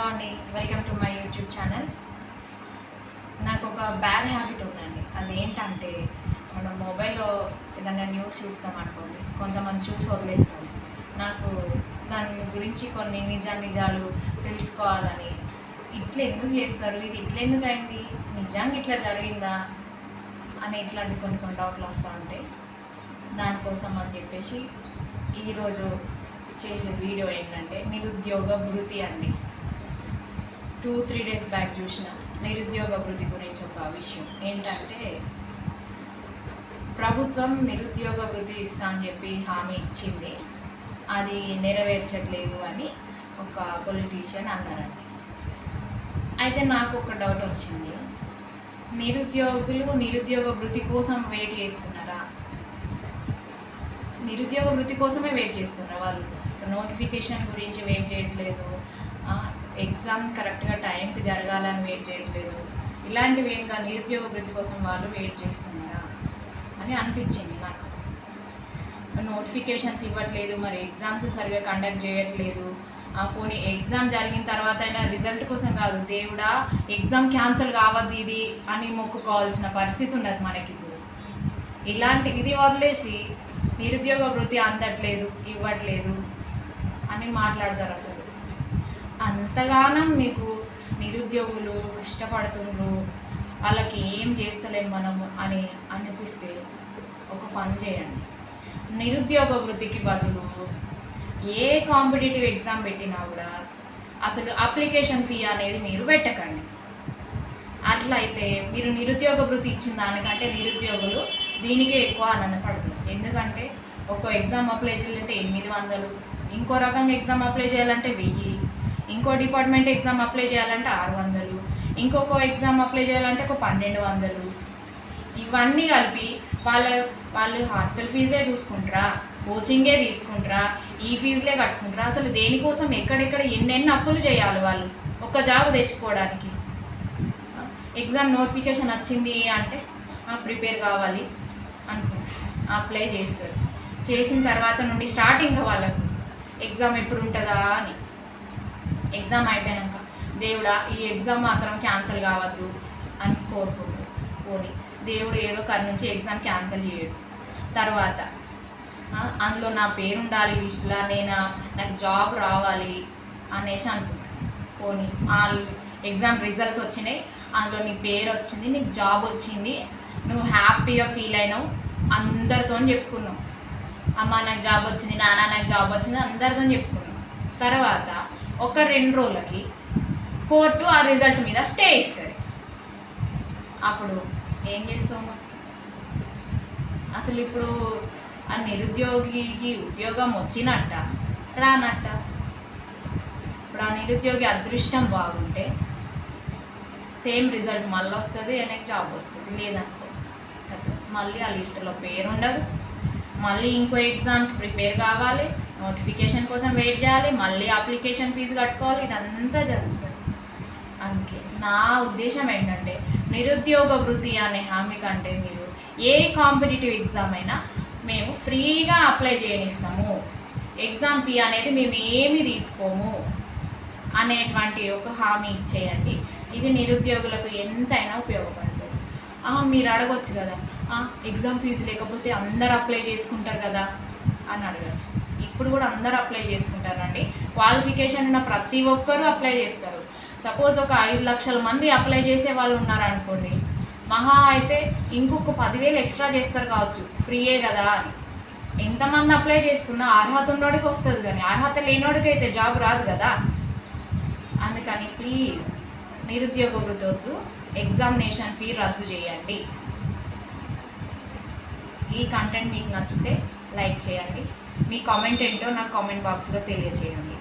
Hello అండి, welcome to my YouTube channel. నాకు ఒక బ్యాడ్ హ్యాబిట్ ఉందండి. అదేంటంటే మనం మొబైల్లో ఏదైనా న్యూస్ చూస్తాం అనుకోండి, కొంతమంది చూసి వదిలేస్తారు. నాకు దాని గురించి కొన్ని నిజాలు తెలుసుకోవాలని, ఇట్లా ఎందుకు చేస్తారు, ఇది ఇట్లా ఎందుకు అయింది, నిజంగా ఇట్లా జరిగిందా అని ఇట్లాంటి కొన్ని డౌట్లు వస్తూ ఉంటాయి. దానికోసం అని చెప్పేసి ఈరోజు చేసే వీడియో ఏంటంటే నిరుద్యోగ భృతి అండి. 2-3 డేస్ బ్యాక్ చూసిన నిరుద్యోగ భృతి గురించి ఒక విషయం ఏంటంటే, ప్రభుత్వం నిరుద్యోగ భృతి ఇస్తా అని చెప్పి హామీ ఇచ్చింది, అది నెరవేర్చట్లేదు అని ఒక పొలిటీషియన్ అన్నారండి. అయితే నాకు ఒక డౌట్ వచ్చింది, నిరుద్యోగులు నిరుద్యోగ భృతి కోసం వెయిట్ చేస్తున్నారా? నిరుద్యోగ భృతి కోసమే వెయిట్ చేస్తున్నారా? వాళ్ళు నోటిఫికేషన్ గురించి వెయిట్ చేయట్లేదు, ఎగ్జామ్ కరెక్ట్గా టైంకి జరగాలని వెయిట్ చేయట్లేదు, ఇలాంటివి ఏంగా నిరుద్యోగ భృతి కోసం వాళ్ళు వెయిట్ చేస్తున్నారా అని అనిపించింది నాకు. నోటిఫికేషన్స్ ఇవ్వట్లేదు, మరి ఎగ్జామ్స్ సరిగా కండక్ట్ చేయట్లేదు, పోనీ ఎగ్జామ్ జరిగిన తర్వాత అయినా రిజల్ట్ కోసం కాదు, దేవుడా ఎగ్జామ్ క్యాన్సిల్ కావద్దు ఇది అని మొక్కుకోవాల్సిన పరిస్థితి ఉన్నది మనకి ఇప్పుడు. ఇది వదిలేసి నిరుద్యోగ భృతి అందట్లేదు, ఇవ్వట్లేదు అని మాట్లాడతారు. అసలు అంతగానం మీకు నిరుద్యోగులు కష్టపడుతుండ్రు, వాళ్ళకి ఏం చేస్తలేం మనము అని అనిపిస్తే ఒక పని చేయండి. నిరుద్యోగ వృత్తికి బదులు ఏ కాంపిటేటివ్ ఎగ్జామ్ పెట్టినా కూడా అసలు అప్లికేషన్ ఫీ అనేది మీరు పెట్టకండి. అట్లయితే మీరు నిరుద్యోగ వృత్తి ఇచ్చిన దానికంటే నిరుద్యోగులు దీనికే ఎక్కువ ఆనందపడుతుంది. ఎందుకంటే ఒక ఎగ్జామ్ అప్లై చేయాలంటే 800, ఇంకో రకంగా ఎగ్జామ్ అప్లై చేయాలంటే 1000, ఇంకో డిపార్ట్మెంట్ ఎగ్జామ్ అప్లై చేయాలంటే 600, ఇంకొక ఎగ్జామ్ అప్లై చేయాలంటే ఒక 1200. ఇవన్నీ కలిపి వాళ్ళు హాస్టల్ ఫీజే చూసుకుంటారా, కోచింగే తీసుకుంటారా, ఈ ఫీజులే కట్టుకుంటారా? అసలు దేనికోసం ఎక్కడెక్కడ ఎన్నెన్ని అప్పులు చేయాలి వాళ్ళు ఒక జాబ్ తెచ్చుకోవడానికి? ఎగ్జామ్ నోటిఫికేషన్ వచ్చింది అంటే ప్రిపేర్ కావాలి అనుకుంటారు, అప్లై చేస్తారు. చేసిన తర్వాత నుండి స్టార్టింగ్ వాళ్ళకు ఎగ్జామ్ ఎప్పుడు ఉంటుందా అని, ఎగ్జామ్ అయిపోయాక దేవుడా ఈ ఎగ్జామ్ మాత్రం క్యాన్సిల్ కావద్దు అని కోరుకుంటారు. పోనీ దేవుడు ఏదో నుంచి ఎగ్జామ్ క్యాన్సిల్ చేయడు. తర్వాత అందులో నా పేరు ఉండాలి లిస్టులా, నాకు జాబ్ రావాలి అనేసి అనుకుంటాను. పోనీ ఎగ్జామ్ రిజల్ట్స్ వచ్చినాయి, అందులో నీ పేరు వచ్చింది, నీకు జాబ్ వచ్చింది, నువ్వు హ్యాపీగా ఫీల్ అయినావు, అందరితో చెప్పుకున్నావు, అమ్మ నాకు జాబ్ వచ్చింది, నాన్న నాకు జాబ్ వచ్చింది, అందరితో చెప్పుకున్నావు. తర్వాత ఒక 2 రోజులకి కోర్టు ఆ రిజల్ట్ మీద స్టే ఇస్తుంది. అప్పుడు ఏం చేస్తాము? అసలు ఇప్పుడు ఆ నిరుద్యోగికి ఉద్యోగం వచ్చినట్ట రానట్ట? ఇప్పుడు ఆ నిరుద్యోగి అదృష్టం బాగుంటే సేమ్ రిజల్ట్ మళ్ళీ వస్తుంది, ఆయనకి జాబ్ వస్తుంది. లేదనుకో మళ్ళీ ఆ లిస్టులో పేరు ఉండదు, మళ్ళీ ఇంకో ఎగ్జామ్కి ప్రిపేర్ కావాలి, నోటిఫికేషన్ కోసం వెయిట్ చేయాలి, మళ్ళీ అప్లికేషన్ ఫీజు కట్టుకోవాలి, ఇదంతా జరుగుతుంది. అందుకే నా ఉద్దేశం ఏంటంటే, నిరుద్యోగ వృత్తి అనే హామీ కంటే మీరు ఏ కాంపిటేటివ్ ఎగ్జామ్ అయినా మేము ఫ్రీగా అప్లై చేయనిస్తాము, ఎగ్జామ్ ఫీ అనేది మేము ఏమి తీసుకోము అనేటువంటి ఒక హామీ ఇచ్చేయండి. ఇది నిరుద్యోగులకు ఎంతైనా ఉపయోగపడుతుంది. మీరు అడగొచ్చు కదా, ఎగ్జామ్ ఫీజు లేకపోతే అందరు అప్లై చేసుకుంటారు కదా అని అడగచ్చు. ఇప్పుడు కూడా అందరు అప్లై చేసుకుంటారండి. క్వాలిఫికేషన్ ఉన్న ప్రతి ఒక్కరూ అప్లై చేస్తారు. సపోజ్ ఒక 5 లక్షల మంది అప్లై చేసే వాళ్ళు ఉన్నారనుకోండి, మహా అయితే ఇంకొక 10,000 ఎక్స్ట్రా చేస్తారు కావచ్చు, ఫ్రీయే కదా అని. ఎంతమంది అప్లై చేసుకున్నా అర్హత ఉన్నోడికి వస్తుంది, కానీ అర్హత లేనోడికి అయితే జాబ్ రాదు కదా. అందుకని ప్లీజ్ నిరుద్యోగ వృత్తి వద్దు, ఎగ్జామినేషన్ ఫీ రద్దు చేయండి. ఈ కంటెంట్ మీకు నచ్చితే లైక్ చేయండి, మీ కామెంట్ ఏంటో నాకు కామెంట్ బాక్స్లో తెలియజేయండి.